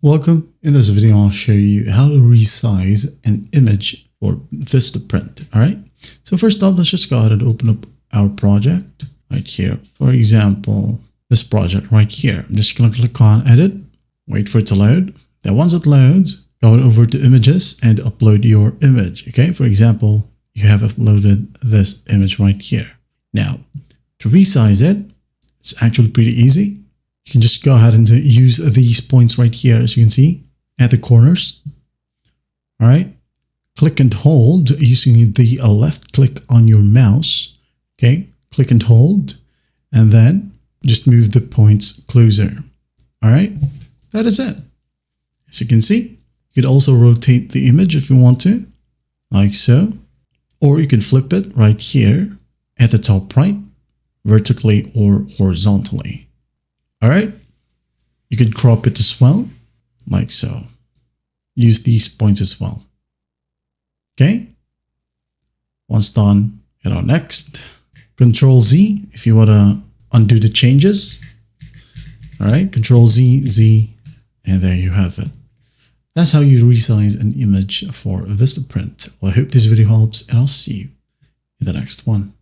Welcome. In this video, I'll show you how to resize an image for Vistaprint. All right. So first up, let's just go ahead and open up our project right here. For example, this project right here. I'm just going to click on edit, wait for it to load. Then once it loads, go over to images and upload your image. Okay. For example, you have uploaded this image right here. Now to resize it, it's actually pretty easy. You can just go ahead and use these points right here, as you can see, at the corners. All right. Click and hold using the left click on your mouse. Okay. Click and hold, and then just move the points closer. All right. That is it. As you can see, you could also rotate the image if you want to, like so, or you can flip it right here at the top right, vertically or horizontally. All right, you could crop it as well, like so. Use these points as well. Okay, once done, hit on next. Control Z if you want to undo the changes. All right, Control Z, Z, and there you have it. That's how you resize an image for Vistaprint. Well, I hope this video helps, and I'll see you in the next one.